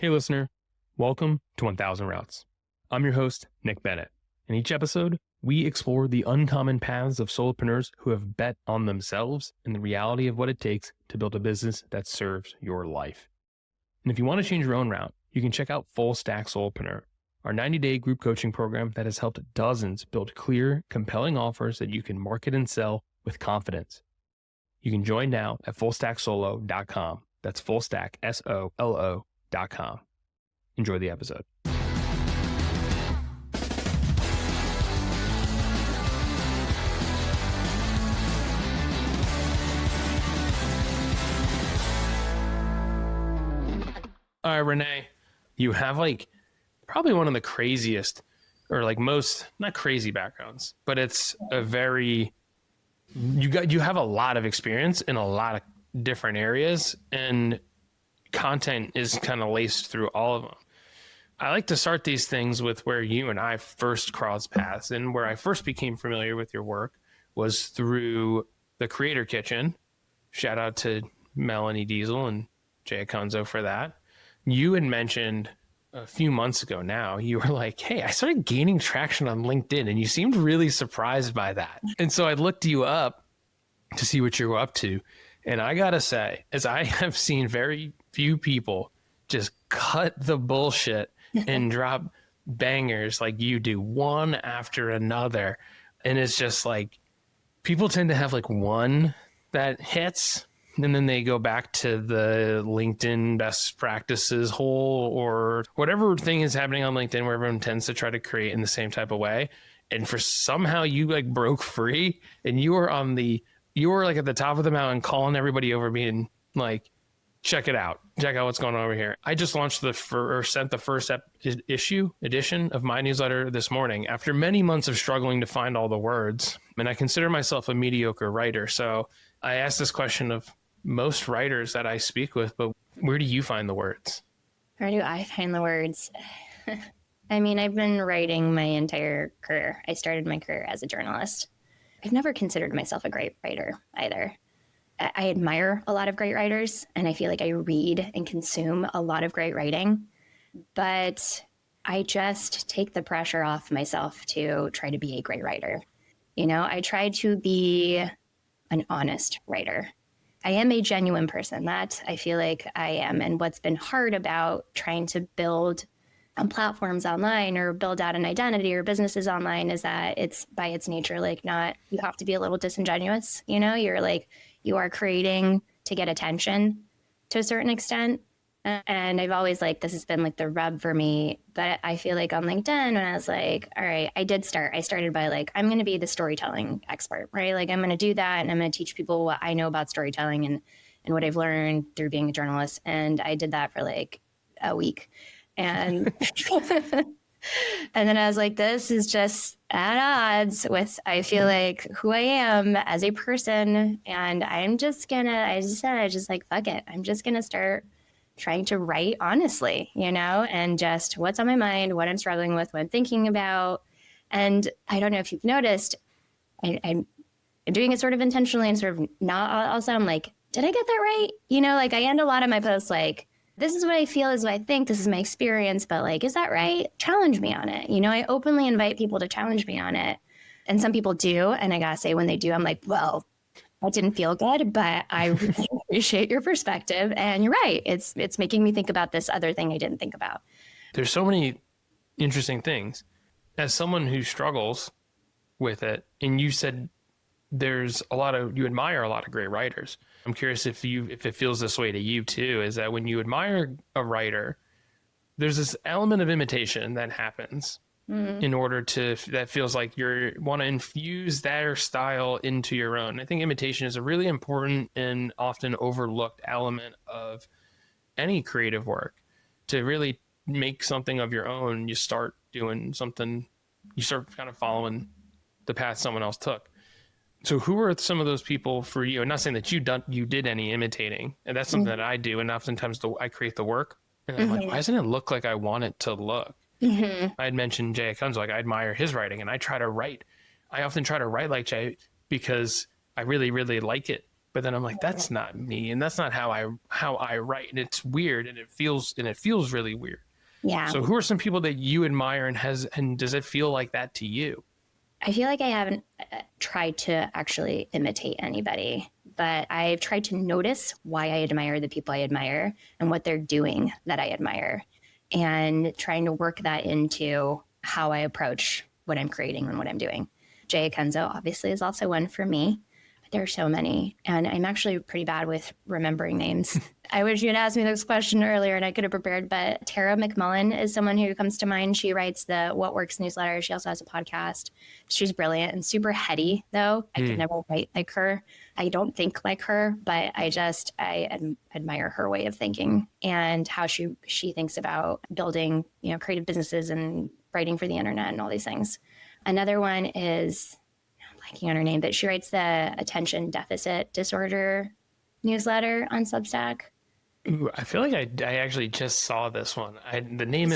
Hey listener, welcome to 1000 Routes. I'm your host, Nick Bennett. In each episode, we explore the uncommon paths of solopreneurs who have bet on themselves and the reality of what it takes to build a business that serves your life. And if you want to change your own route, you can check out Full Stack Solopreneur, our 90-day group coaching program that has helped dozens build clear, compelling offers that you can market and sell with confidence. You can join now at fullstacksolo.com. That's fullstack, SOLO.com. Enjoy the episode. All right, Renee, you have probably one of the craziest or most, not crazy backgrounds, but it's a very, you have a lot of experience in a lot of different areas, and content is kind of laced through all of them. I like to start these things with where you and I first crossed paths, and where I first became familiar with your work was through the Creator Kitchen. Shout out to Melanie Diesel and Jay Akonzo for that. You had mentioned a few months ago now, you were like, hey, I started gaining traction on LinkedIn, and you seemed really surprised by that. And so I looked you up to see what you were up to. And I gotta say, as I have seen very few people just cut the bullshit and drop bangers like you do, one after another. And it's just people tend to have one that hits, and then they go back to the LinkedIn best practices hole or whatever thing is happening on LinkedIn where everyone tends to try to create in the same type of way. And for somehow you broke free, and you were at the top of the mountain calling everybody over, being check it out. Check out what's going on over here. I just launched sent the first edition of my newsletter this morning after many months of struggling to find all the words. And I consider myself a mediocre writer. So I asked this question of most writers that I speak with, but where do you find the words? Where do I find the words? I mean, I've been writing my entire career. I started my career as a journalist. I've never considered myself a great writer either. I admire a lot of great writers, and I feel like I read and consume a lot of great writing, but I just take the pressure off myself to try to be a great writer. I try to be an honest writer. I am a genuine person. That I feel like I am. And what's been hard about trying to build on platforms online or build out an identity or businesses online is that it's by its nature, you have to be a little disingenuous. You are creating to get attention to a certain extent. And I've always this has been the rub for me. But I feel like on LinkedIn, when I was all right, I started by I'm going to be the storytelling expert, right? I'm going to do that, and I'm going to teach people what I know about storytelling and what I've learned through being a journalist. And I did that for a week. And and then I was this is just at odds with, I feel who I am as a person. And I just said, fuck it. I'm just going to start trying to write honestly, and just what's on my mind, what I'm struggling with, what I'm thinking about. And I don't know if you've noticed, I'm doing it sort of intentionally and sort of not. Also, I'm did I get that right? I end a lot of my posts this is what I feel, is what I think, this is my experience, but is that right? Challenge me on it. I openly invite people to challenge me on it. And some people do. And I gotta say, when they do, I'm well, that didn't feel good, but I really appreciate your perspective. And you're right. It's making me think about this other thing I didn't think about. There's so many interesting things. As someone who struggles with it, and you said you admire a lot of great writers. I'm curious if it feels this way to you too, is that when you admire a writer, there's this element of imitation that happens in order that feels like you want to infuse their style into your own. I think imitation is a really important and often overlooked element of any creative work. To really make something of your own, you start doing something, you start kind of following the path someone else took. So who are some of those people for you? I'm not saying that you did any imitating, and that's something that I do. And oftentimes I create the work, and I'm why doesn't it look like I want it to look? I had mentioned Jay Akonzo, I admire his writing, and I often try to write like Jay because I really, really like it. but then I'm like, that's not me, and that's not how I write, and it's weird, and it feels really weird. Yeah. So who are some people that you admire, and does it feel like that to you? I feel like I haven't tried to actually imitate anybody, but I've tried to notice why I admire the people I admire and what they're doing that I admire, and trying to work that into how I approach what I'm creating and what I'm doing. Jay Akenzo obviously is also one for me. There are so many, and I'm actually pretty bad with remembering names. I wish you had asked me this question earlier and I could have prepared, but Tara McMullen is someone who comes to mind. She writes the What Works newsletter. She also has a podcast. She's brilliant and super heady, though. I could never write like her. I don't think like her, but I admire her way of thinking and how she thinks about building, creative businesses and writing for the internet and all these things. Another one is, blanking on her name, but she writes the attention deficit disorder newsletter on Substack. Ooh, I feel like I actually just saw this one. The name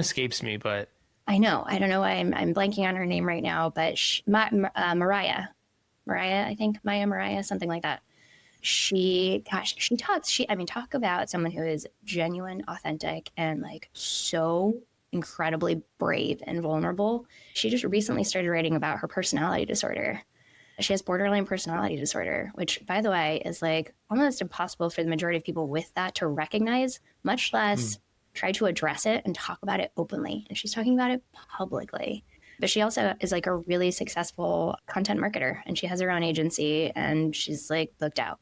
escapes me, but I know. I don't know why I'm blanking on her name right now, but Mariah, I think Mariah, something like that. She talk about someone who is genuine, authentic, and like so incredibly brave and vulnerable. She just recently started writing about her personality disorder. She has borderline personality disorder, which, by the way, is like almost impossible for the majority of people with that to recognize, much less try to address it and talk about it openly. And she's talking about it publicly. But she also is like a really successful content marketer, and she has her own agency, and she's like booked out.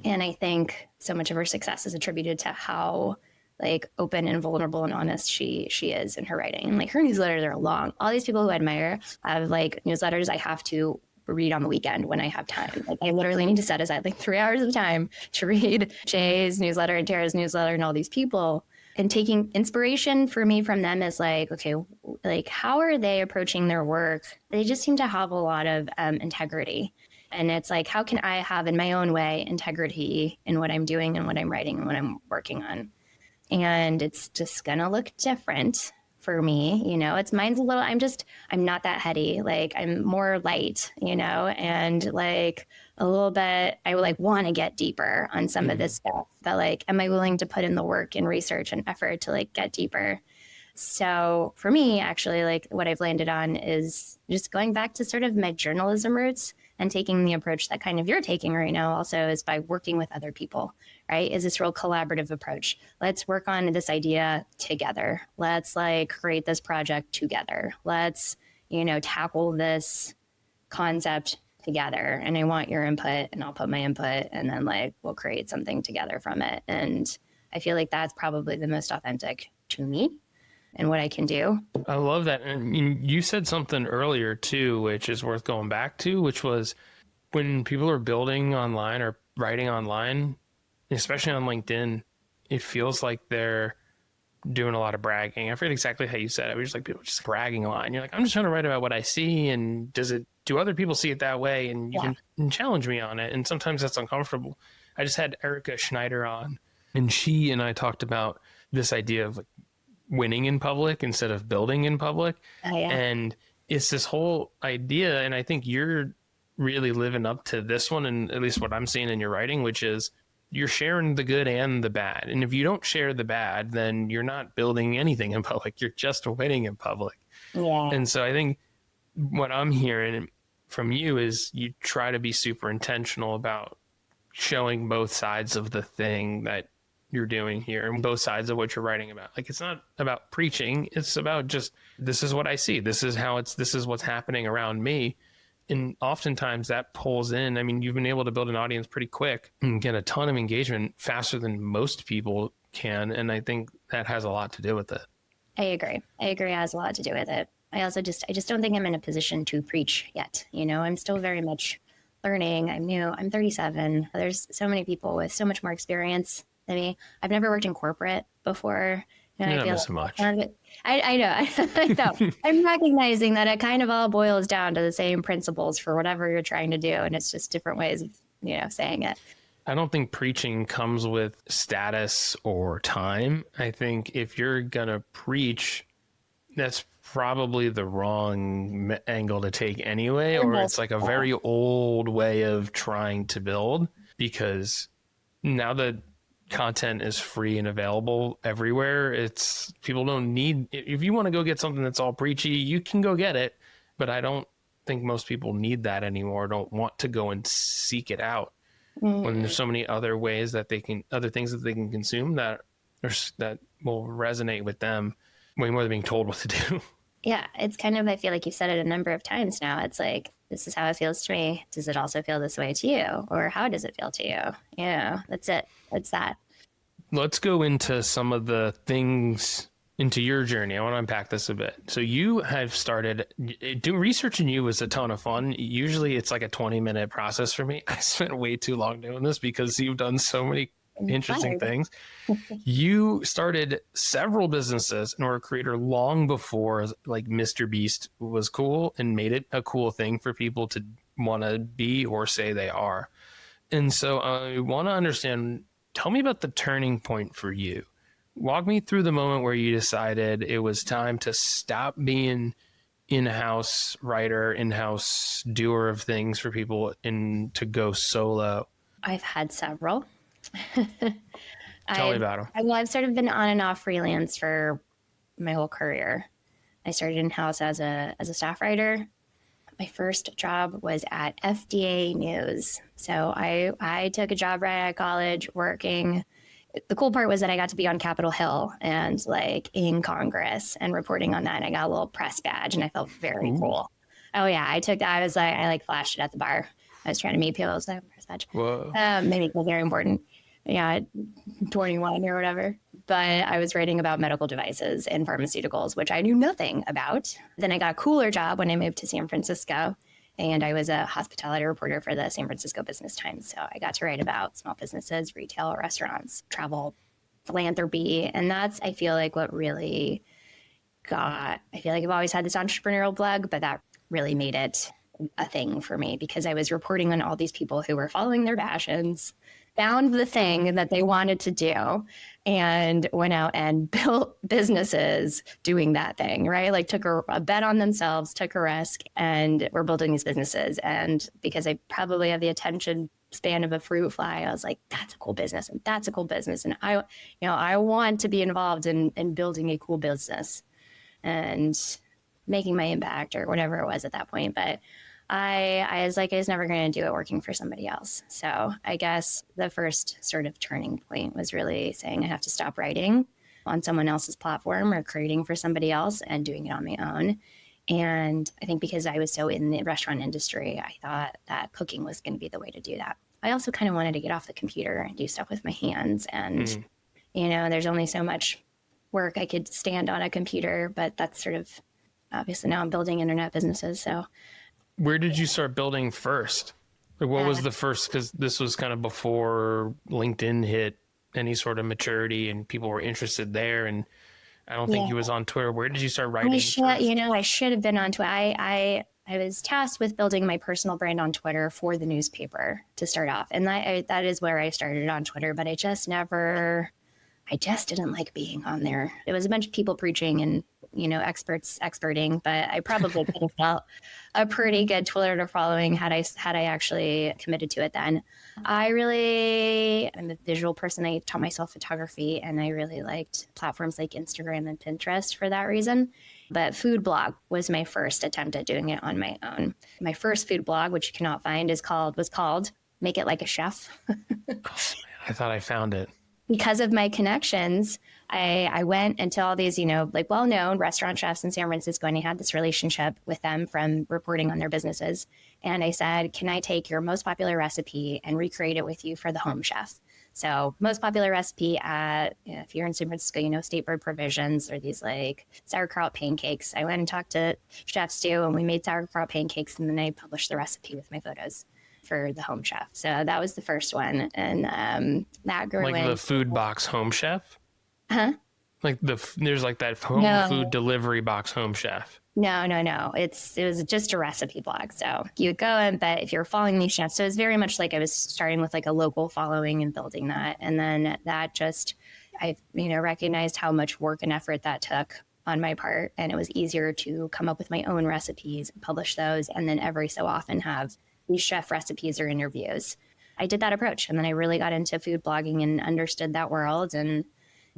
And I think so much of her success is attributed to how like open and vulnerable and honest she is in her writing. And like her newsletters are long. All these people who I admire have like newsletters I have to read on the weekend when I have time. Like I literally need to set aside like 3 hours of time to read Jay's newsletter and Tara's newsletter and all these people. And taking inspiration for me from them is like, okay, like how are they approaching their work? They just seem to have a lot of integrity. And it's like, how can I have in my own way integrity in what I'm doing and what I'm writing and what I'm working on? And it's just gonna look different for me, it's mine's a little, I'm not that heady. Like I'm more light, and like a little bit, I would like want to get deeper on some of this stuff, but like, am I willing to put in the work and research and effort to like get deeper? So for me, actually, like what I've landed on is just going back to sort of my journalism roots and taking the approach that kind of you're taking right now also is by working with other people, right? Is this real collaborative approach? Let's work on this idea together. Let's like create this project together. Let's, tackle this concept together. And I want your input and I'll put my input and then like we'll create something together from it. And I feel like that's probably the most authentic to me and what I can do. I love that. And you said something earlier too, which is worth going back to, which was when people are building online or writing online, especially on LinkedIn, it feels like they're doing a lot of bragging. I forget exactly how you said it. It was just like people just bragging a lot. And you're like, I'm just trying to write about what I see. And do other people see it that way? And you can challenge me on it. And sometimes that's uncomfortable. I just had Erica Schneider on, and she and I talked about this idea of like winning in public instead of building in public. Oh, yeah. And it's this whole idea. And I think you're really living up to this one. And at least what I'm seeing in your writing, which is you're sharing the good and the bad. And if you don't share the bad, then you're not building anything in public. You're just winning in public. Yeah. And so I think what I'm hearing from you is you try to be super intentional about showing both sides of the thing that you're doing here and both sides of what you're writing about. Like, it's not about preaching. It's about just, this is what I see. This is what's happening around me. And oftentimes that pulls in. I mean, you've been able to build an audience pretty quick and get a ton of engagement faster than most people can. And I think that has a lot to do with it. I agree. It has a lot to do with it. I just don't think I'm in a position to preach yet. I'm still very much learning. I'm new. I'm 37. There's so many people with so much more experience than me. I've never worked in corporate before. And I feel not much. I know. I know. I'm recognizing that it kind of all boils down to the same principles for whatever you're trying to do. And it's just different ways of, saying it. I don't think preaching comes with status or time. I think if you're going to preach, that's probably the wrong angle to take anyway, or it's like a very old way of trying to build, because now that content is free and available everywhere, it's people don't need, if you want to go get something that's all preachy, you can go get it, but I don't think most people need that anymore, don't want to go and seek it out when there's so many other ways that they can, other things that they can consume that that will resonate with them way more than being told what to do. Yeah, it's kind of, I feel like you've said it a number of times now. It's like, this is how it feels to me. Does it also feel this way to you? Or how does it feel to you? Yeah, that's it. It's that. Let's go into some of the things into your journey. I want to unpack this a bit. So you have started doing researching you was a ton of fun. Usually it's like a 20-minute process for me. I spent way too long doing this because you've done so many interesting things. You started several businesses and were a creator long before like Mr. Beast was cool and made it a cool thing for people to want to be or say they are. And so I want to understand, tell me about the turning point for you. Walk me through the moment where you decided it was time to stop being in-house writer, in-house doer of things for people and to go solo. I've had several. Tell me about them. I've sort of been on and off freelance for my whole career. I started in-house as a staff writer. My first job was at FDA News. So I took a job right out of college working. The cool part was that I got to be on Capitol Hill and like in Congress and reporting on that. And I got a little press badge and I felt very cool. Oh yeah, I took that. I flashed it at the bar. I was trying to meet people. I was like, press badge. Whoa. Made me feel very important. Yeah, 21 or whatever. But I was writing about medical devices and pharmaceuticals, which I knew nothing about. Then I got a cooler job when I moved to San Francisco. And I was a hospitality reporter for the San Francisco Business Times. So I got to write about small businesses, retail, restaurants, travel, philanthropy. And that's, I feel like, what really I feel like I've always had this entrepreneurial bug, but that really made it a thing for me because I was reporting on all these people who were following their passions, found the thing that they wanted to do, and went out and built businesses doing that thing, right? Like took a bet on themselves, took a risk, and we're building these businesses. And because I probably have the attention span of a fruit fly, I was like, that's a cool business and that's a cool business. And I want to be involved in building a cool business and making my impact or whatever it was at that point. But I was like, I was never going to do it working for somebody else. So I guess the first sort of turning point was really saying I have to stop writing on someone else's platform or creating for somebody else and doing it on my own. And I think because I was so in the restaurant industry, I thought that cooking was going to be the way to do that. I also kind of wanted to get off the computer and do stuff with my hands. And, there's only so much work I could stand on a computer, but that's sort of, obviously now I'm building internet businesses. So where did you start building first? Like what was the first, because this was kind of before LinkedIn hit any sort of maturity and people were interested there. And I don't think he was on Twitter. Where did you start writing? I should have been on Twitter. I was tasked with building my personal brand on Twitter for the newspaper to start off. And that is where I started on Twitter, but I just didn't like being on there. It was a bunch of people preaching and, experting, but I probably could have felt a pretty good Twitter following had I actually committed to it then. I'm a visual person. I taught myself photography and I really liked platforms like Instagram and Pinterest for that reason. But food blog was my first attempt at doing it on my own. My first food blog, which you cannot find, was called Make It Like a Chef. I thought I found it. Because of my connections, I went into all these, well-known restaurant chefs in San Francisco, and I had this relationship with them from reporting on their businesses. And I said, can I take your most popular recipe and recreate it with you for the home chef? So most popular recipe if you're in San Francisco, State Bird Provisions or these like sauerkraut pancakes. I went and talked to Chef Stu and we made sauerkraut pancakes, and then I published the recipe with my photos for the home chef. So that was the first one. And that grew like the food box home chef? Huh? Like there's like that home food delivery box home chef. No. It was just a recipe blog. So you would go and, but if you're following these chefs, so it's very much like I was starting with like a local following and building that. And then that just, I recognized how much work and effort that took on my part. And it was easier to come up with my own recipes, publish those, and then every so often have these chef recipes or interviews. I did that approach. And then I really got into food blogging and understood that world and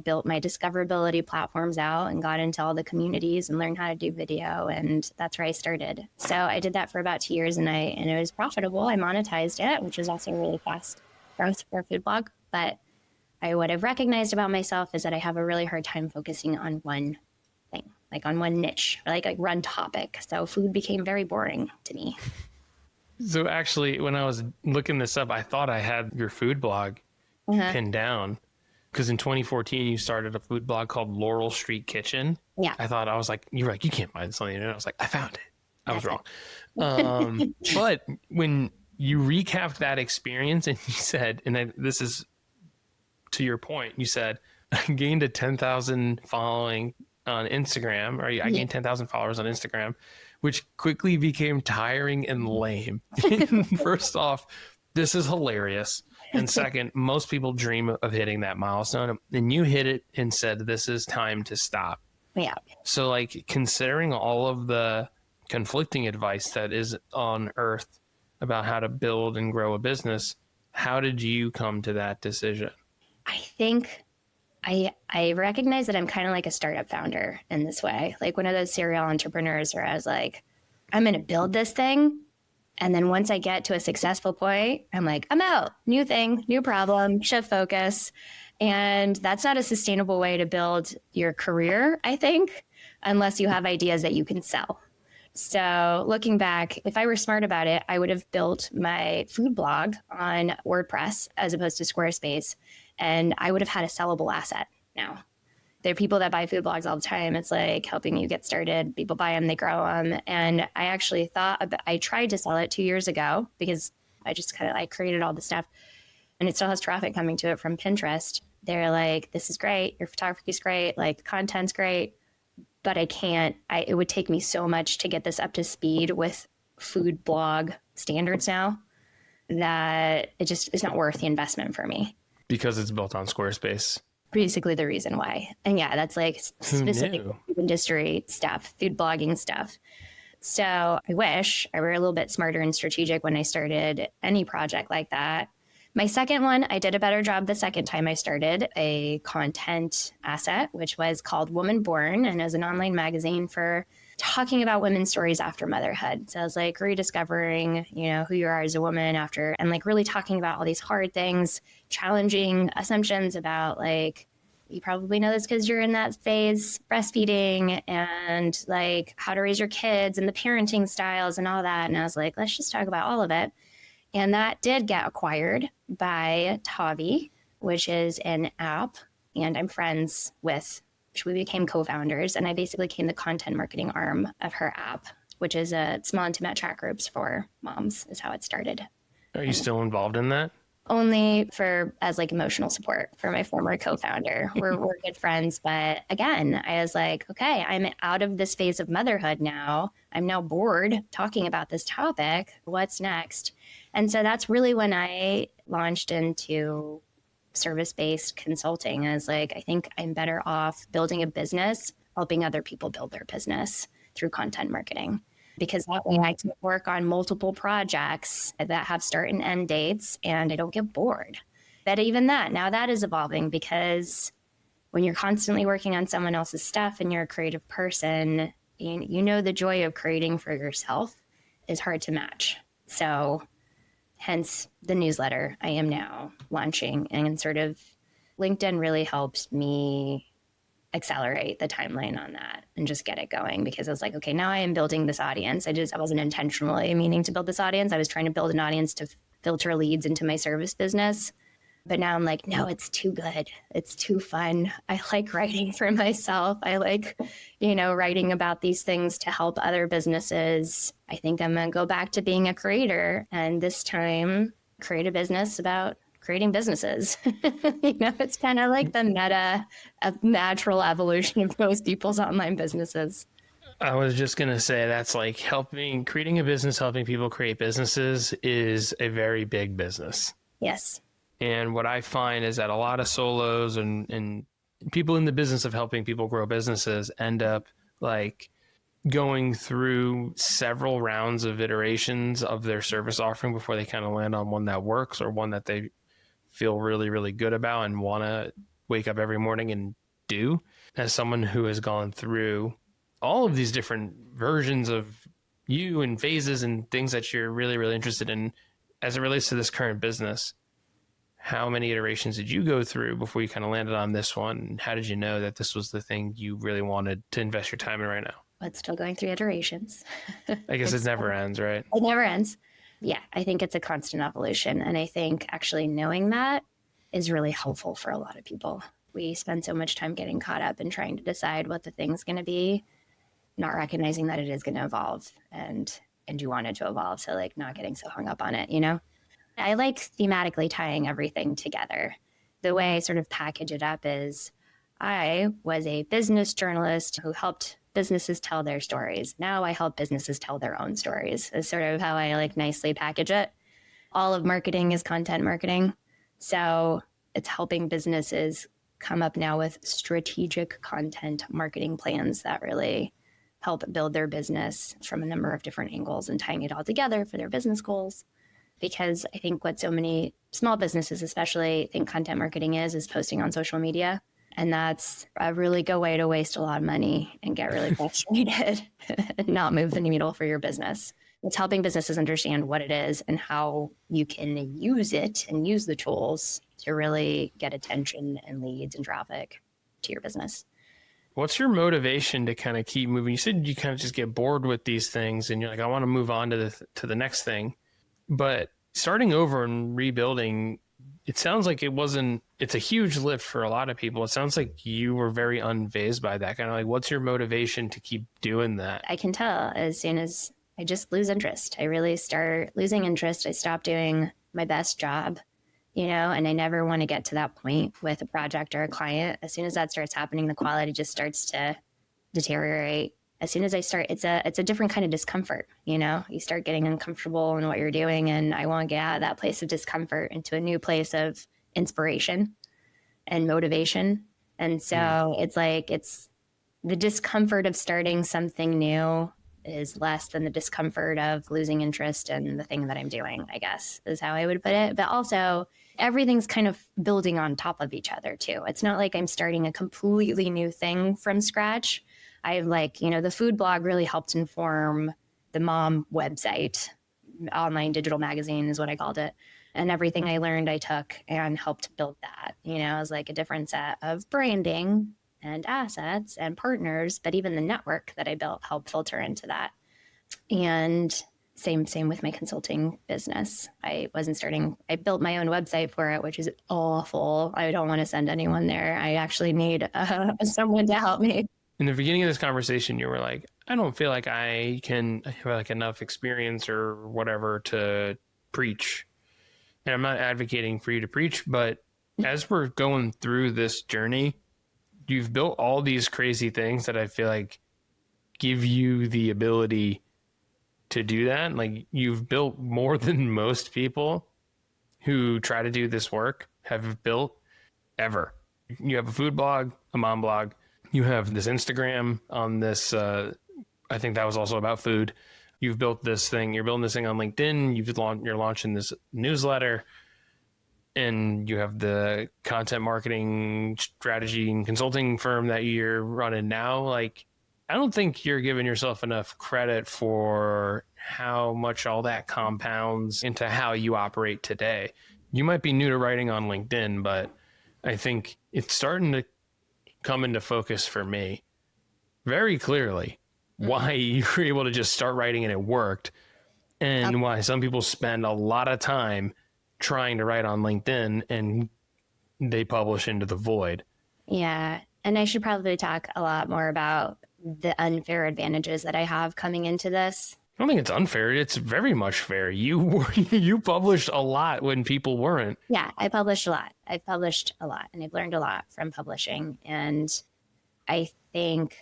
built my discoverability platforms out and got into all the communities and learned how to do video. And that's where I started. So I did that for about 2 years and it was profitable. I monetized it, which was also really fast growth for a food blog. But what I've recognized about myself is that I have a really hard time focusing on one thing, like on one niche, like one topic. So food became very boring to me. So actually, when I was looking this up, I thought I had your food blog pinned down. Because in 2014, you started a food blog called Laurel Street Kitchen. Yeah. I was like, you were like, you can't find something. And I was like, I found it. I was wrong. But when you recapped that experience and you said, this is to your point, you said, I gained a 10,000 following on Instagram, or I gained 10,000 followers on Instagram, which quickly became tiring and lame. First off, this is hilarious. And second, most people dream of hitting that milestone, and you hit it and said, this is time to stop. Yeah. So like, considering all of the conflicting advice that is on earth about how to build and grow a business, how did you come to that decision? I think I recognize that I'm kind of like a startup founder in this way, like one of those serial entrepreneurs where I was like, I'm going to build this thing. And then once I get to a successful point, I'm like, I'm out. New thing, new problem, shift focus. And that's not a sustainable way to build your career, I think, unless you have ideas that you can sell. So looking back, if I were smart about it, I would have built my food blog on WordPress as opposed to Squarespace. And I would have had a sellable asset now. There are people that buy food blogs all the time. It's like helping you get started. People buy them, they grow them. And I actually I tried to sell it 2 years ago because I created all the stuff and it still has traffic coming to it from Pinterest. They're like, this is great. Your photography is great. Like the content's great, but it would take me so much to get this up to speed with food blog standards now that it's not worth the investment for me. Because it's built on Squarespace. Basically the reason why. And yeah, that's like specific industry stuff, food blogging stuff. So I wish I were a little bit smarter and strategic when I started any project like that. My second one, I did a better job the second time I started a content asset, which was called Woman Born, and it was an online magazine for talking about women's stories after motherhood. So I was like rediscovering, who you are as a woman after, and like really talking about all these hard things, challenging assumptions about like, you probably know this because you're in that phase, breastfeeding and like how to raise your kids and the parenting styles and all that. And I was like, let's just talk about all of it. And that did get acquired by Tavi, which is an app, and I'm friends with, we became co-founders, and I basically became the content marketing arm of her app, which is a small intimate chat groups for moms is how it started. Are you still involved in that? Only as like emotional support for my former co-founder. We're good friends. But again, I was like, okay, I'm out of this phase of motherhood now. I'm now bored talking about this topic. What's next? And so that's really when I launched into service-based consulting. I was like, I think I'm better off building a business, helping other people build their business through content marketing. Because that way I can work on multiple projects that have start and end dates and I don't get bored. But even now that is evolving because when you're constantly working on someone else's stuff and you're a creative person, the joy of creating for yourself is hard to match. So hence the newsletter I am now launching, and sort of LinkedIn really helped me accelerate the timeline on that and just get it going, because I was like, okay, now I am building this audience. I wasn't intentionally meaning to build this audience. I was trying to build an audience to filter leads into my service business. But now I'm like, no, it's too good. It's too fun. I like writing for myself. I like, writing about these things to help other businesses. I think I'm going to go back to being a creator, and this time create a business about creating businesces. It's kind of like the meta of natural evolution of most people's online businesses. I was just going to say that's like creating a business, helping people create businesses is a very big business. Yes. And what I find is that a lot of solos and people in the business of helping people grow businesses end up like going through several rounds of iterations of their service offering before they kind of land on one that works or one that they feel really, really good about and want to wake up every morning and do. As someone who has gone through all of these different versions of you and phases and things that you're really, really interested in as it relates to this current business, how many iterations did you go through before you kind of landed on this one? How did you know that this was the thing you really wanted to invest your time in right now? But still going through iterations. I guess it never ends, right? It never ends. Yeah, I think it's a constant evolution. And I think actually knowing that is really helpful for a lot of people. We spend so much time getting caught up in trying to decide what the thing's going to be, not recognizing that it is going to evolve and you want it to evolve. So like not getting so hung up on it, you know? I like thematically tying everything together. The way I sort of package it up is I was a business journalist who helped businesses tell their stories. Now I help businesses tell their own stories is sort of how I like nicely package it. All of marketing is content marketing. So it's helping businesses come up now with strategic content marketing plans that really help build their business from a number of different angles and tying it all together for their business goals. Because I think what so many small businesses especially think content marketing is posting on social media. And that's a really good way to waste a lot of money and get really frustrated and not move the needle for your business. It's helping businesses understand what it is and how you can use it and use the tools to really get attention and leads and traffic to your business. What's your motivation to kind of keep moving? You said you kind of just get bored with these things and you're like, I want to move on to the next thing. But starting over and rebuilding, it sounds like it's a huge lift for a lot of people. It sounds like you were very unfazed by that. Kind of like, what's your motivation to keep doing that? I can tell as soon as I just lose interest. I really start losing interest. I stop doing my best job, you know, and I never want to get to that point with a project or a client. As soon as that starts happening, the quality just starts to deteriorate. As soon as I start, it's a different kind of discomfort, you know, you start getting uncomfortable in what you're doing. And I want to get out of that place of discomfort into a new place of inspiration and motivation. And so it's like, it's the discomfort of starting something new is less than the discomfort of losing interest in the thing that I'm doing, I guess, is how I would put it. But also everything's kind of building on top of each other too. It's not like I'm starting a completely new thing from scratch. I like, you know, the food blog really helped inform the mom website. Online digital magazine is what I called it. And everything I learned, I took and helped build that. You know, it was like a different set of branding and assets and partners, but even the network that I built helped filter into that. And same with my consulting business. I built my own website for it, which is awful. I don't want to send anyone there. I actually need someone to help me. In the beginning of this conversation, you were like, I don't feel like I can have like enough experience or whatever to preach. And I'm not advocating for you to preach, but as we're going through this journey, you've built all these crazy things that I feel like give you the ability to do that. Like you've built more than most people who try to do this work have built ever. You have a food blog, a mom blog. You have this Instagram on this. I think that was also about food. You've built this thing. You're building this thing on LinkedIn. You're launching this newsletter. And you have the content marketing strategy and consulting firm that you're running now. Like, I don't think you're giving yourself enough credit for how much all that compounds into how you operate today. You might be new to writing on LinkedIn, but I think it's starting to come into focus for me very clearly why you were able to just start writing and it worked, and why some people spend a lot of time trying to write on LinkedIn and they publish into the void. Yeah. And I should probably talk a lot more about the unfair advantages that I have coming into this. I don't think it's unfair. It's very much fair. You published a lot when people weren't. Yeah, I published a lot. I've published a lot and I've learned a lot from publishing. And I think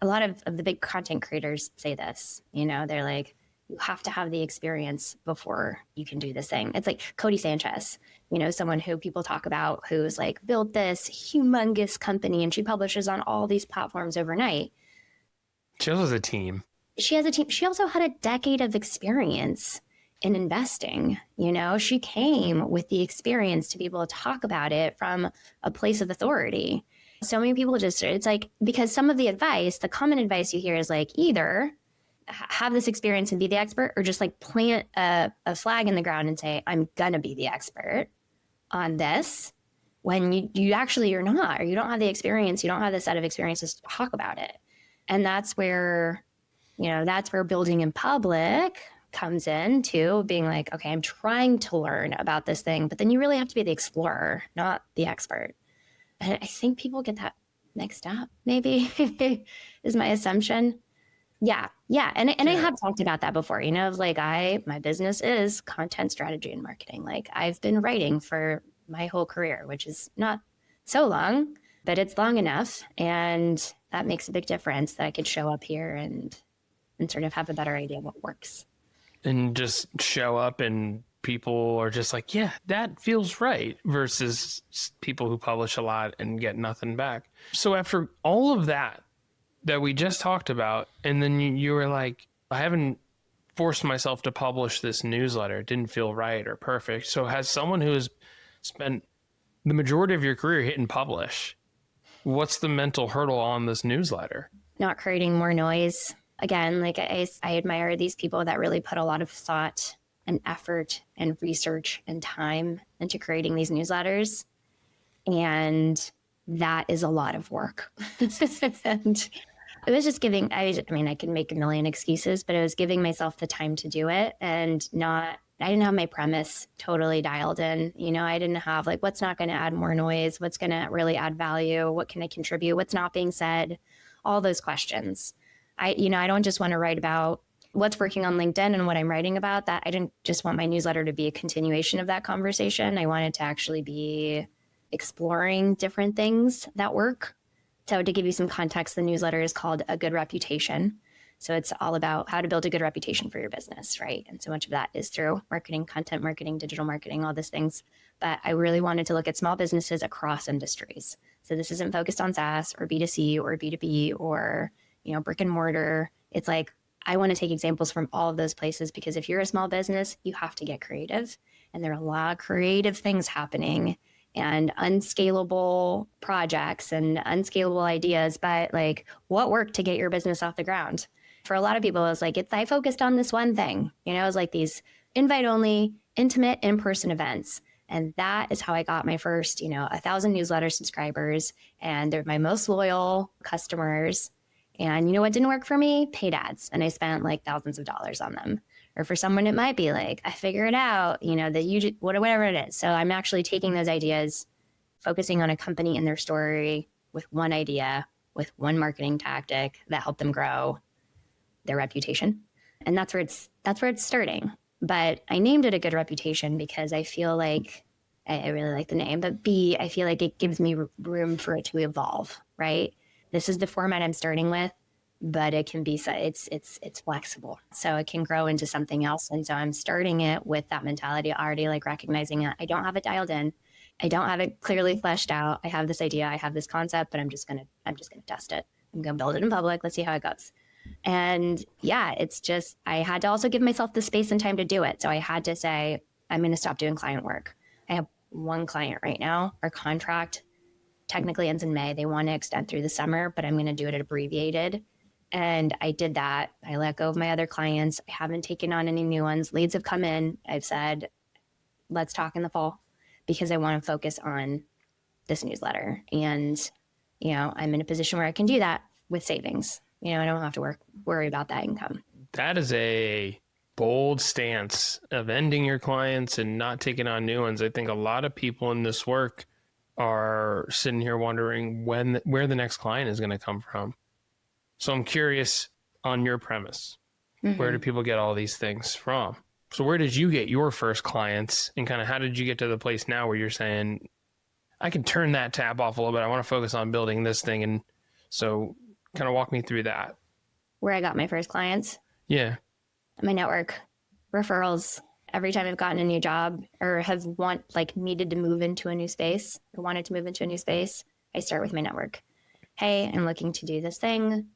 a lot of the big content creators say this, you know, they're like, You have to have the experience before you can do this thing. It's like Cody Sanchez, someone who people talk about who's like built this humongous company and she publishes on all these platforms overnight. She also has a team. She has a team. She also had a decade of experience in investing. She came with the experience to be able to talk about it from a place of authority. So many people it's like, because some of the advice, the common advice you hear is like, either have this experience and be the expert, or just like plant a flag in the ground and say, I'm gonna be the expert on this, when you actually you're not, or you don't have the experience, you don't have the set of experiences to talk about it. And that's where building in public comes in too, being like, okay, I'm trying to learn about this thing, but then you really have to be the explorer, not the expert. And I think people get that mixed up, maybe is my assumption. Yeah. And I have talked about that before, like my business is content strategy and marketing. Like I've been writing for my whole career, which is not so long, but it's long enough. And that makes a big difference that I could show up here and sort of have a better idea of what works. And just show up and people are just like, yeah, that feels right, versus people who publish a lot and get nothing back. So after all of that we just talked about, and then you were like, I haven't forced myself to publish this newsletter. It didn't feel right or perfect. So has someone who has spent the majority of your career hitting publish, what's the mental hurdle on this newsletter? Not creating more noise. Again, like I admire these people that really put a lot of thought and effort and research and time into creating these newsletters. And that is a lot of work. And it was just I could make a million excuses, but it was giving myself the time to do it, and I didn't have my premise totally dialed in. I didn't have like, what's not going to add more noise? What's going to really add value? What can I contribute? What's not being said? All those questions. I don't just want to write about what's working on LinkedIn and what I'm writing about. That I didn't just want my newsletter to be a continuation of that conversation. I wanted to actually be exploring different things that work. So to give you some context, the newsletter is called A Good Reputation. So it's all about how to build a good reputation for your business, right? And so much of that is through marketing, content marketing, digital marketing, all these things. But I really wanted to look at small businesses across industries. So this isn't focused on SaaS or B2C or B2B or, brick and mortar. It's like, I want to take examples from all of those places, because if you're a small business, you have to get creative. And there are a lot of creative things happening and unscalable projects and unscalable ideas, but like, what worked to get your business off the ground? For a lot of people, it's like, I focused on this one thing, it was like these invite only, intimate in-person events. And that is how I got my first, 1,000 newsletter subscribers, and they're my most loyal customers. And you know what didn't work for me? Paid ads. And I spent like thousands of dollars on them. Or for someone, it might be like, I figure it out, that whatever it is. So I'm actually taking those ideas, focusing on a company and their story with one idea, with one marketing tactic that helped them grow their reputation. And that's where it's starting. But I named it A Good Reputation because I feel like I really like the name, but B, I feel like it gives me room for it to evolve, right? This is the format I'm starting with, but it can be, it's flexible. So it can grow into something else. And so I'm starting it with that mentality already, like recognizing it. I don't have it dialed in. I don't have it clearly fleshed out. I have this idea, I have this concept, but I'm just going to test it. I'm going to build it in public. Let's see how it goes. And yeah, it's just, I had to also give myself the space and time to do it. So I had to say, I'm going to stop doing client work. I have one client right now. Our contract technically ends in May. They want to extend through the summer, but I'm going to do it abbreviated. And I did that. I let go of my other clients. I haven't taken on any new ones. Leads have come in. I've said, let's talk in the fall, because I want to focus on this newsletter. And, I'm in a position where I can do that with savings. I don't have to worry about that income. That is a bold stance of ending your clients and not taking on new ones. I think a lot of people in this work are sitting here wondering where the next client is going to come from. So I'm curious on your premise. Mm-hmm. Where do people get all these things from? So where did you get your first clients, and kind of how did you get to the place now where you're saying, I can turn that tap off a little bit. I want to focus on building this thing. And so kind of walk me through that. Where I got my first clients? Yeah. My network, referrals. Every time I've gotten a new job or have needed to move into a new space or wanted to move into a new space, I start with my network. Hey, I'm looking to do this thing.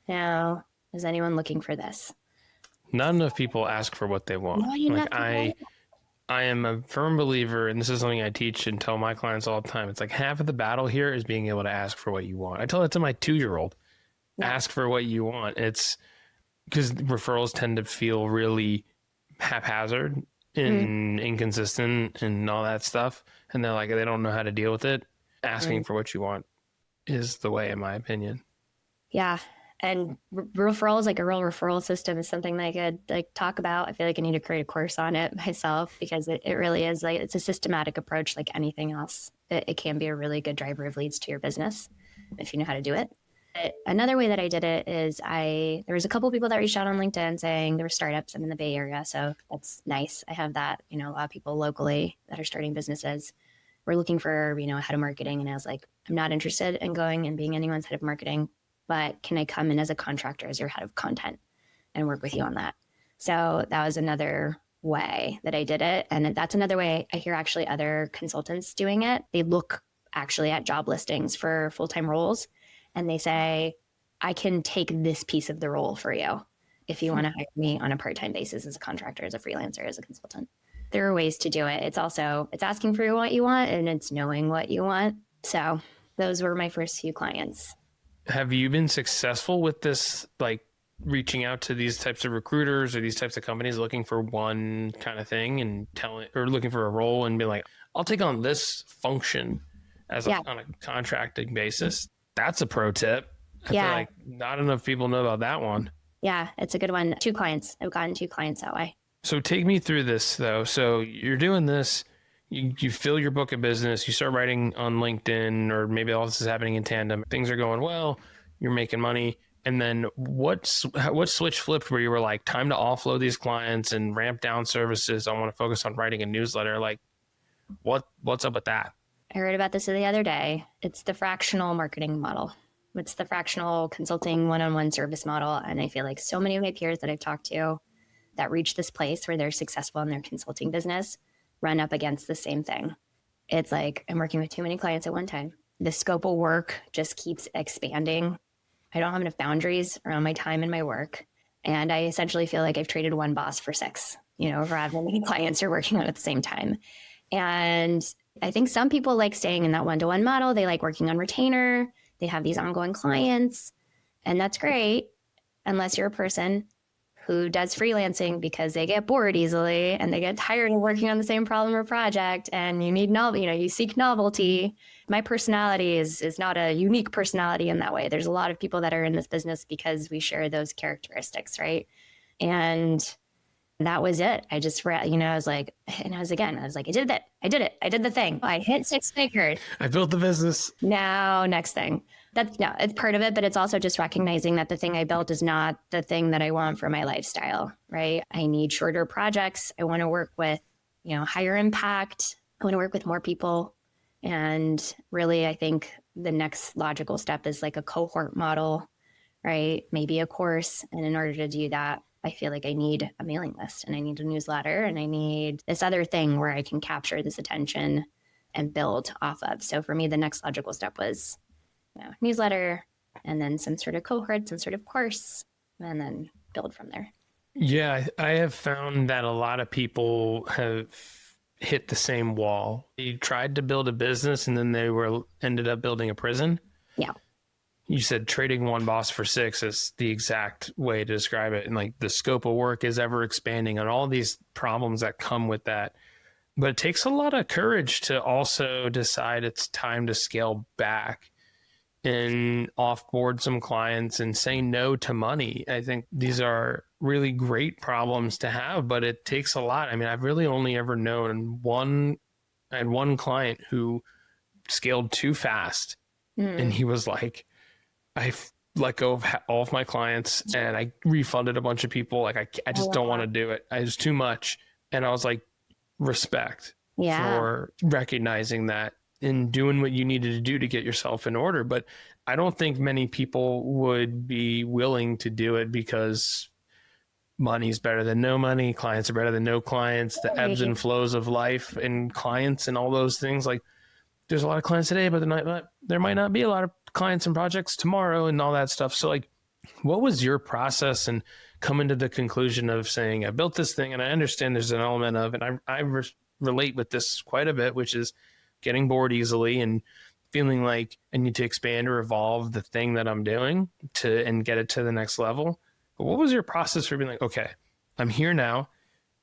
Now, is anyone looking for this? Not enough people ask for what they want. No, you're Like not. I am a firm believer, and this is something I teach and tell my clients all the time. It's like half of the battle here is being able to ask for what you want. I tell that to my 2-year-old. Yeah. Ask for what you want. It's because referrals tend to feel really haphazard and inconsistent and all that stuff. And they're like, they don't know how to deal with it. Asking for what you want is the way, in my opinion. Yeah. And referrals, like a real referral system, is something that I could talk about. I feel like I need to create a course on it myself because it really is it's a systematic approach like anything else. It can be a really good driver of leads to your business if you know how to do it. Another way that I did it is there was a couple of people that reached out on LinkedIn saying there were startups. I'm in the Bay Area, so that's nice. I have that, a lot of people locally that are starting businesses. We're looking for, a head of marketing. And I was like, I'm not interested in going and being anyone's head of marketing, but can I come in as a contractor as your head of content and work with you on that? So that was another way that I did it. And that's another way I hear actually other consultants doing it. They look actually at job listings for full-time roles and they say, I can take this piece of the role for you if you want to hire me on a part-time basis as a contractor, as a freelancer, as a consultant. There are ways to do it. It's asking for what you want and it's knowing what you want. So those were my first few clients. Have you been successful with this, like reaching out to these types of recruiters or these types of companies looking for one kind of thing and looking for a role and be like, I'll take on this function on a contracting basis? That's a pro tip. I feel like not enough people know about that one. Yeah, it's a good one. 2 clients. I've gotten 2 clients that way. So take me through this though. So you're doing this, you fill your book of business, you start writing on LinkedIn, or maybe all this is happening in tandem. Things are going well, you're making money. And then what switch flipped where you were like, time to offload these clients and ramp down services? I want to focus on writing a newsletter. Like what's up with that? I heard about this the other day. It's the fractional marketing model. It's the fractional consulting one-on-one service model. And I feel like so many of my peers that I've talked to that reach this place where they're successful in their consulting business run up against the same thing. It's like, I'm working with too many clients at one time. The scope of work just keeps expanding. I don't have enough boundaries around my time and my work. And I essentially feel like I've traded one boss for 6, for having many clients you're working on at the same time. And I think some people like staying in that one-to-one model. They like working on retainer. They have these ongoing clients, and that's great unless you're a person who does freelancing because they get bored easily and they get tired of working on the same problem or project, and you need you seek novelty. My personality is not a unique personality in that way. There's a lot of people that are in this business because we share those characteristics, right? And that was it. I just, I was like, I did it. I did it. I did the thing. I hit 6 figures. I built the business. Now, next thing. It's part of it, but it's also just recognizing that the thing I built is not the thing that I want for my lifestyle, right? I need shorter projects. I want to work with, higher impact. I want to work with more people. And really, I think the next logical step is like a cohort model, right? Maybe a course. And in order to do that, I feel like I need a mailing list and I need a newsletter and I need this other thing where I can capture this attention and build off of. So for me, the next logical step was newsletter and then some sort of cohort, some sort of course, and then build from there. Yeah, I have found that a lot of people have hit the same wall. They tried to build a business and then they ended up building a prison. Yeah. You said trading one boss for 6 is the exact way to describe it. And like the scope of work is ever expanding and all these problems that come with that. But it takes a lot of courage to also decide it's time to scale back and offboard some clients and say no to money. I think these are really great problems to have, but it takes a lot. I mean, I've really only ever known I had one client who scaled too fast and he was like, I let go of all of my clients and I refunded a bunch of people. Like I just don't want to do it. It's too much. And I was like, respect for recognizing that and doing what you needed to do to get yourself in order. But I don't think many people would be willing to do it because money's better than no money, clients are better than no clients, the ebbs and flows of life and clients and all those things. Like there's a lot of clients today, but there might not be a lot of clients and projects tomorrow and all that stuff. So like, what was your process and coming to the conclusion of saying, I built this thing and I understand there's an element of, and I relate with this quite a bit, which is getting bored easily and feeling like I need to expand or evolve the thing that I'm doing and get it to the next level. But what was your process for being like, okay, I'm here now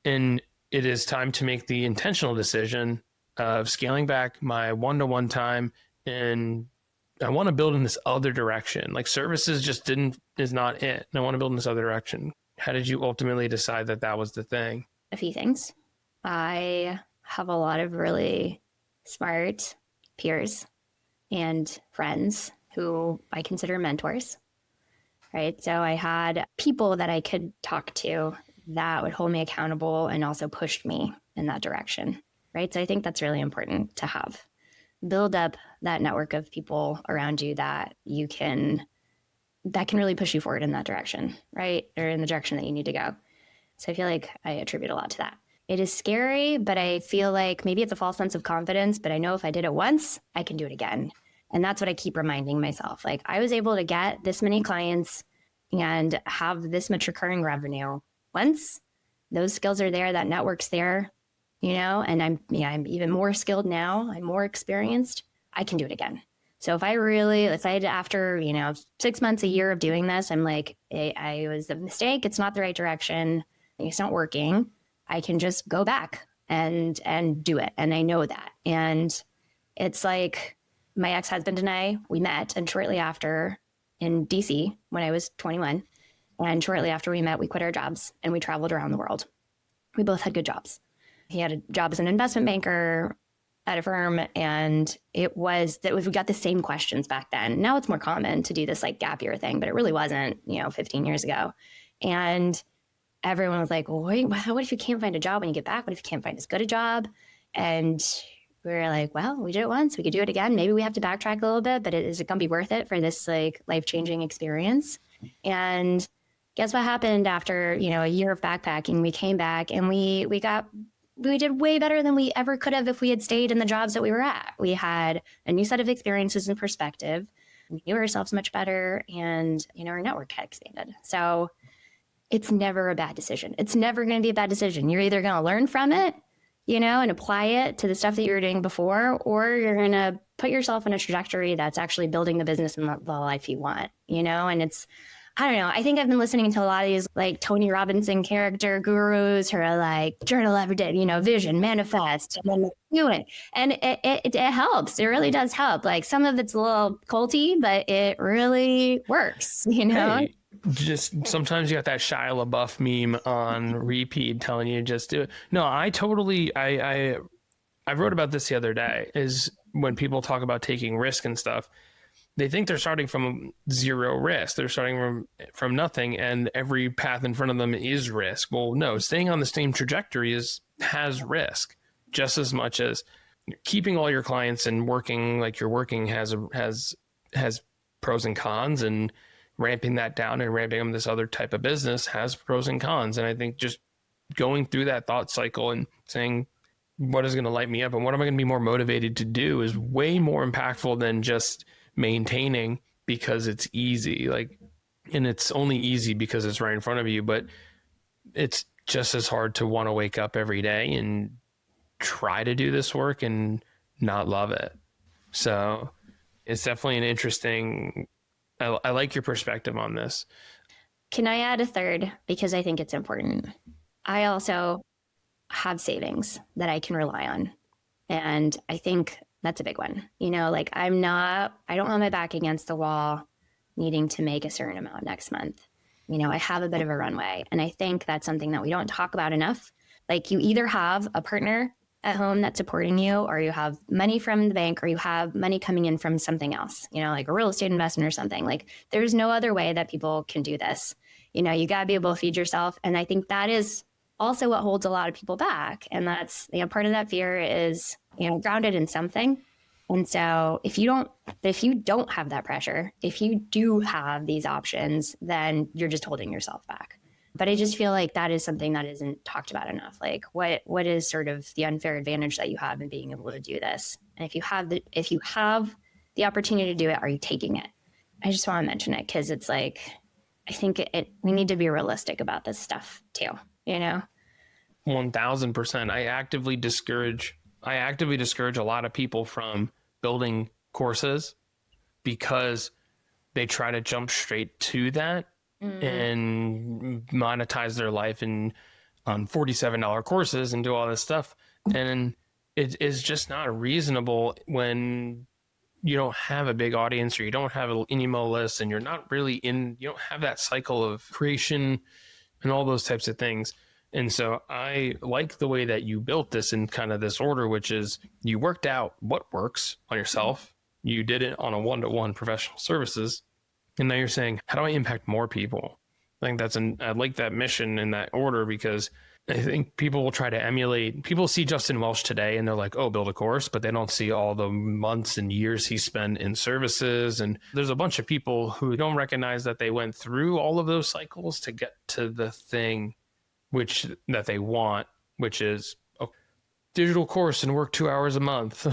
and it is time to make the intentional decision of scaling back my one-to-one time, and I want to build in this other direction. Like services just is not it. And I want to build in this other direction. How did you ultimately decide that that was the thing? A few things. I have a lot of really smart peers and friends who I consider mentors, right? So I had people that I could talk to that would hold me accountable and also pushed me in that direction, right? So I think that's really important to have. Build up that network of people around you that can really push you forward in that direction, right? Or in the direction that you need to go. So I feel like I attribute a lot to that. It is scary, but I feel like maybe it's a false sense of confidence, but I know if I did it once, I can do it again. And that's what I keep reminding myself. Like I was able to get this many clients and have this much recurring revenue once. Those skills are there, that network's there, and I'm even more skilled now. I'm more experienced. I can do it again. So if I after, 6 months, a year of doing this, I'm like, I was a mistake. It's not the right direction. It's not working. I can just go back and do it. And I know that. And it's like my ex-husband and I, we met, and shortly after in DC when I was 21, and shortly after we met, we quit our jobs and we traveled around the world. We both had good jobs. He had a job as an investment banker at a firm, and we got the same questions back then. Now it's more common to do this like gap year thing, but it really wasn't, 15 years ago. And everyone was like, well, wait, what if you can't find a job when you get back? What if you can't find as good a job? And we were like, well, we did it once. We could do it again. Maybe we have to backtrack a little bit, but is it going to be worth it for this like life-changing experience? And guess what happened after, a year of backpacking? We came back and we did way better than we ever could have if we had stayed in the jobs that we were at. We had a new set of experiences and perspective. We knew ourselves much better, and, our network had expanded. So it's never a bad decision. It's never going to be a bad decision. You're either going to learn from it, and apply it to the stuff that you were doing before, or you're going to put yourself in a trajectory that's actually building the business and the life you want, and it's, I don't know. I think I've been listening to a lot of these like Tony Robinson character gurus who are like, journal every day, vision, manifest, and then do it. And it helps. It really does help. Like some of it's a little culty, but it really works, Hey, just sometimes you got that Shia LaBeouf meme on repeat telling you just do it. No, I wrote about this the other day, is when people talk about taking risk and stuff, they think they're starting from zero risk. They're starting from nothing, and every path in front of them is risk. Well, no, staying on the same trajectory has risk just as much as keeping all your clients and working like you're working has pros and cons, and ramping that down and ramping them this other type of business has pros and cons. And I think just going through that thought cycle and saying, what is going to light me up and what am I going to be more motivated to do is way more impactful than just maintaining because it's easy. And it's only easy because it's right in front of you, but it's just as hard to want to wake up every day and try to do this work and not love it. So it's definitely an interesting, I like your perspective on this. Can I add a third? Because I think it's important. I also have savings that I can rely on. And I think that's a big one. I don't have my back against the wall needing to make a certain amount next month. I have a bit of a runway. And I think that's something that we don't talk about enough. Like you either have a partner at home that's supporting you, or you have money from the bank, or you have money coming in from something else, like a real estate investment or something. Like there's no other way that people can do this. You got to be able to feed yourself. And I think that is also what holds a lot of people back. And that's, part of that fear is, grounded in something. And so if you don't have that pressure, if you do have these options, then you're just holding yourself back. But I just feel like that is something that isn't talked about enough. Like what is sort of the unfair advantage that you have in being able to do this? And if you have the opportunity to do it, are you taking it? I just want to mention it because it's like, I think we need to be realistic about this stuff too, you know? 1000%. I actively discourage a lot of people from building courses because they try to jump straight to that and monetize their life on $47 courses and do all this stuff. And it is just not reasonable when you don't have a big audience or you don't have an email list and you're not really you don't have that cycle of creation and all those types of things. And so I like the way that you built this in kind of this order, which is you worked out what works on yourself. You did it on a one-to-one professional services. And now you're saying, how do I impact more people? I think I like that mission in that order because I think people will try to emulate. People see Justin Welsh today and they're like, oh, build a course, but they don't see all the months and years he spent in services. And there's a bunch of people who don't recognize that they went through all of those cycles to get to the thing that they want, which is a digital course and work 2 hours a month.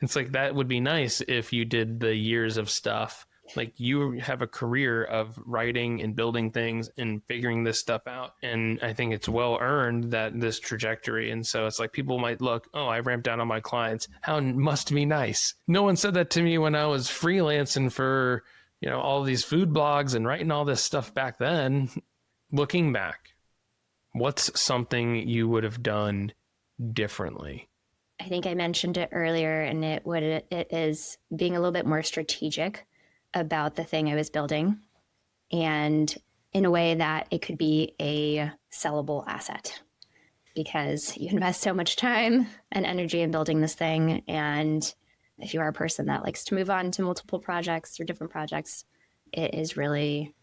It's like, that would be nice if you did the years of stuff. Like, you have a career of writing and building things and figuring this stuff out. And I think it's well earned that this trajectory. And so it's like, people might look, oh, I ramped down on my clients. How must be nice. No one said that to me when I was freelancing for, all these food blogs and writing all this stuff back then. Looking back, what's something you would have done differently? I think I mentioned it earlier, and it is being a little bit more strategic about the thing I was building, and in a way that it could be a sellable asset, because you invest so much time and energy in building this thing. And if you are a person that likes to move on to multiple projects or different projects, it is really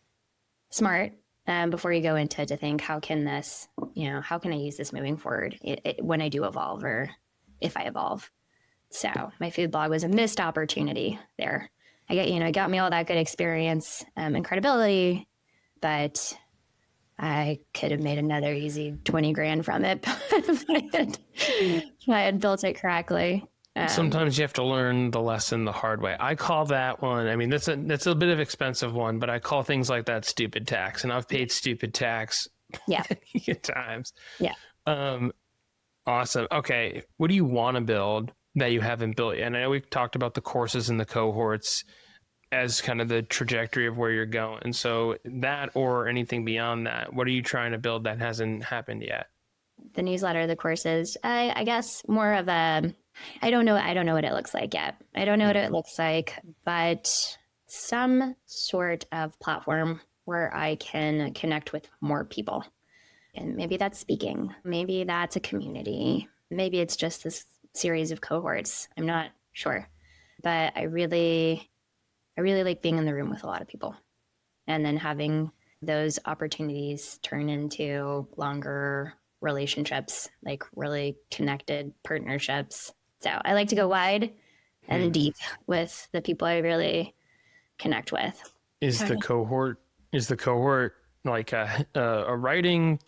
smart before you go into to think, how can I use this moving forward when I do evolve, or if I evolve. So my food blog was a missed opportunity there. It got me all that good experience and credibility, but I could have made another easy 20 grand from it if I had built it correctly. Sometimes you have to learn the lesson the hard way. I call that one, I mean, that's a bit of an expensive one, but I call things like that stupid tax, and I've paid stupid tax many times. Yeah. Awesome. Okay. What do you want to build that you haven't built yet? And I know we've talked about the courses and the cohorts as kind of the trajectory of where you're going. And so that, or anything beyond that, what are you trying to build that hasn't happened yet? The newsletter, the courses, I guess more of a, I don't know what it looks like yet. I don't know what it looks like, but some sort of platform where I can connect with more people. And maybe that's speaking. Maybe that's a community. Maybe it's just this series of cohorts. I'm not sure. But I really like being in the room with a lot of people, and then having those opportunities turn into longer relationships, like really connected partnerships. So I like to go wide and deep with the people I really connect with. Is the cohort like a writing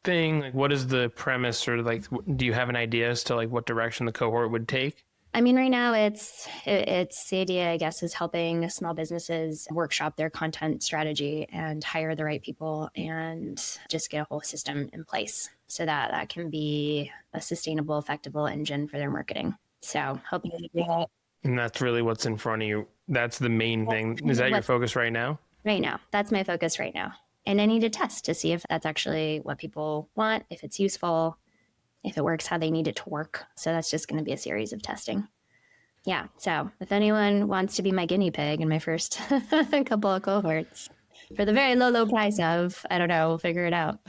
thing? Like, what is the premise, or like, do you have an idea as to like what direction the cohort would take? I mean, right now it's the idea, I guess, is helping small businesses workshop their content strategy and hire the right people and just get a whole system in place so that can be a sustainable, effective engine for their marketing. So hoping to do that. And that's really what's in front of you. That's the main thing. Is that your focus right now? Right now. That's my focus right now. And I need to test to see if that's actually what people want, if it's useful, if it works how they need it to work. So that's just going to be a series of testing. Yeah. So if anyone wants to be my guinea pig in my first couple of cohorts for the very low price of, I don't know, we'll figure it out.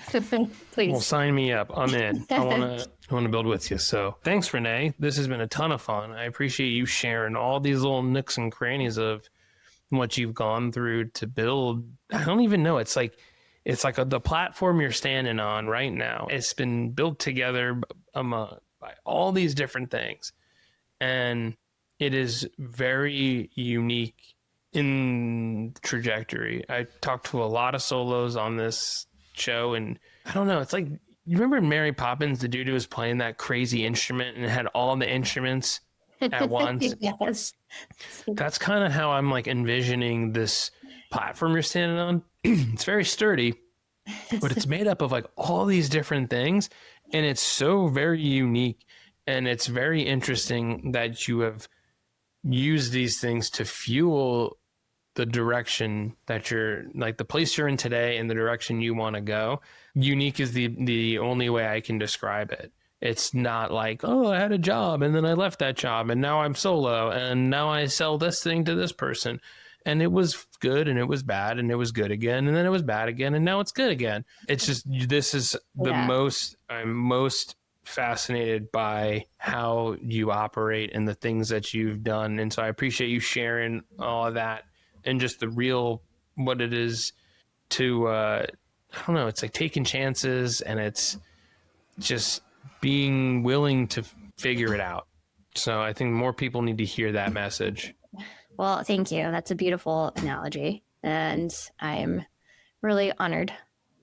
Please. Well, sign me up. I'm in. I want to build with you. So thanks, Renee. This has been a ton of fun. I appreciate you sharing all these little nooks and crannies of what you've gone through to build. I don't even know. It's like the platform you're standing on right now. It's been built together by all these different things. And it is very unique in trajectory. I talked to a lot of solos on this show, and I don't know, it's like, you remember in Mary Poppins, the dude who was playing that crazy instrument and it had all the instruments at once? Yes. That's kind of how I'm like envisioning this platform you're standing on. It's very sturdy, but it's made up of like all these different things, and it's so very unique, and it's very interesting that you have used these things to fuel the direction that you're, like, the place you're in today and the direction you want to go. Unique is the only way I can describe it. It's not like, oh, I had a job and then I left that job and now I'm solo and now I sell this thing to this person, and it was good and it was bad and it was good again and then it was bad again and now it's good again. It's just, this is the I'm most fascinated by how you operate and the things that you've done. And so I appreciate you sharing all of that and just the real, what it is to, I don't know, it's like taking chances, and it's just being willing to figure it out. So I think more people need to hear that message. Well, thank you. That's a beautiful analogy. And I'm really honored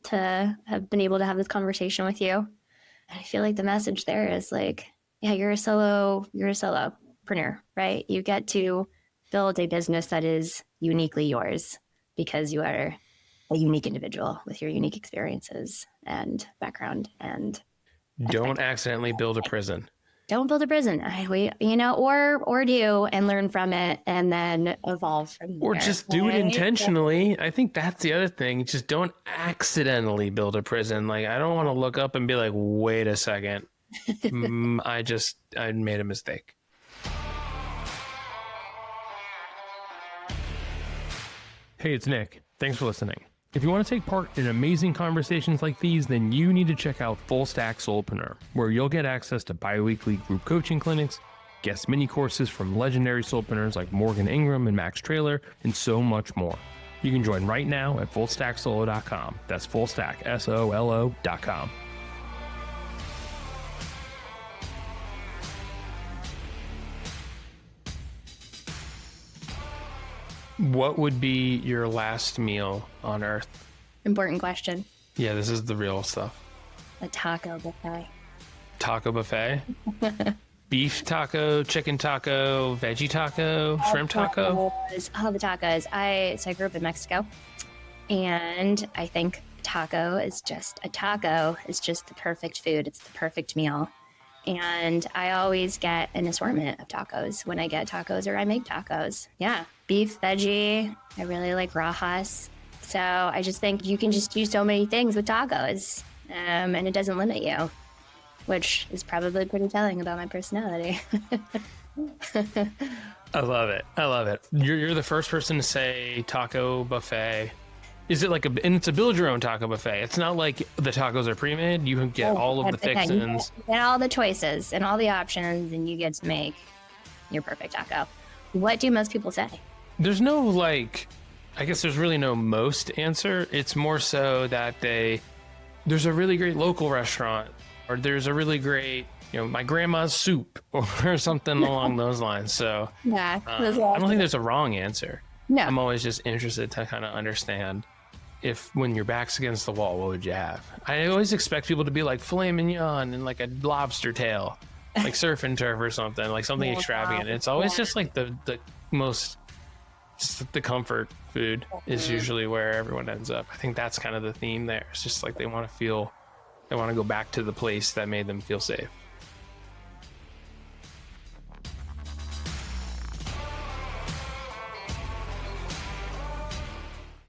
to have been able to have this conversation with you. I feel like the message there is like, yeah, you're a solopreneur, right? You get to build a business that is uniquely yours because you are a unique individual with your unique experiences and background. And don't accidentally build a prison. Don't build a prison. Or do and learn from it and then evolve from there. Or just do it intentionally. I think that's the other thing. Just don't accidentally build a prison. Like, I don't want to look up and be like, wait a second. I made a mistake. Hey, it's Nick. Thanks for listening. If you want to take part in amazing conversations like these, then you need to check out Full Stack Solopreneur, where you'll get access to bi-weekly group coaching clinics, guest mini courses from legendary solopreneurs like Morgan Ingram and Max Trailer, and so much more. You can join right now at fullstacksolo.com. That's fullstacksolo.com. What would be your last meal on Earth? Important question. Yeah, this is the real stuff. A taco buffet. Taco buffet? Beef taco, chicken taco, veggie taco, shrimp taco? All the tacos. So I grew up in Mexico, and I think taco is just the perfect food. It's the perfect meal. And I always get an assortment of tacos when I get tacos or I make tacos. Yeah. Beef, veggie. I really like rajas. So I just think you can just do so many things with tacos, and it doesn't limit you, which is probably pretty telling about my personality. I love it. You're the first person to say taco buffet. Is it like and it's a build your own taco buffet. It's not like the tacos are pre-made. You can get all of the fixins. And all the choices and all the options, and you get to make your perfect taco. What do most people say? There's no I guess there's really no most answer. It's more so that there's a really great local restaurant, or there's a really great, my grandma's soup or something along those lines. So yeah, I don't think there's a wrong answer. No. I'm always just interested to kind of understand when your back's against the wall, what would you have? I always expect people to be like filet mignon and like a lobster tail, like surf and turf or something, like something extravagant. It's always just like the most, the comfort food is usually where everyone ends up. I think that's kind of the theme there. It's just like they want to go back to the place that made them feel safe.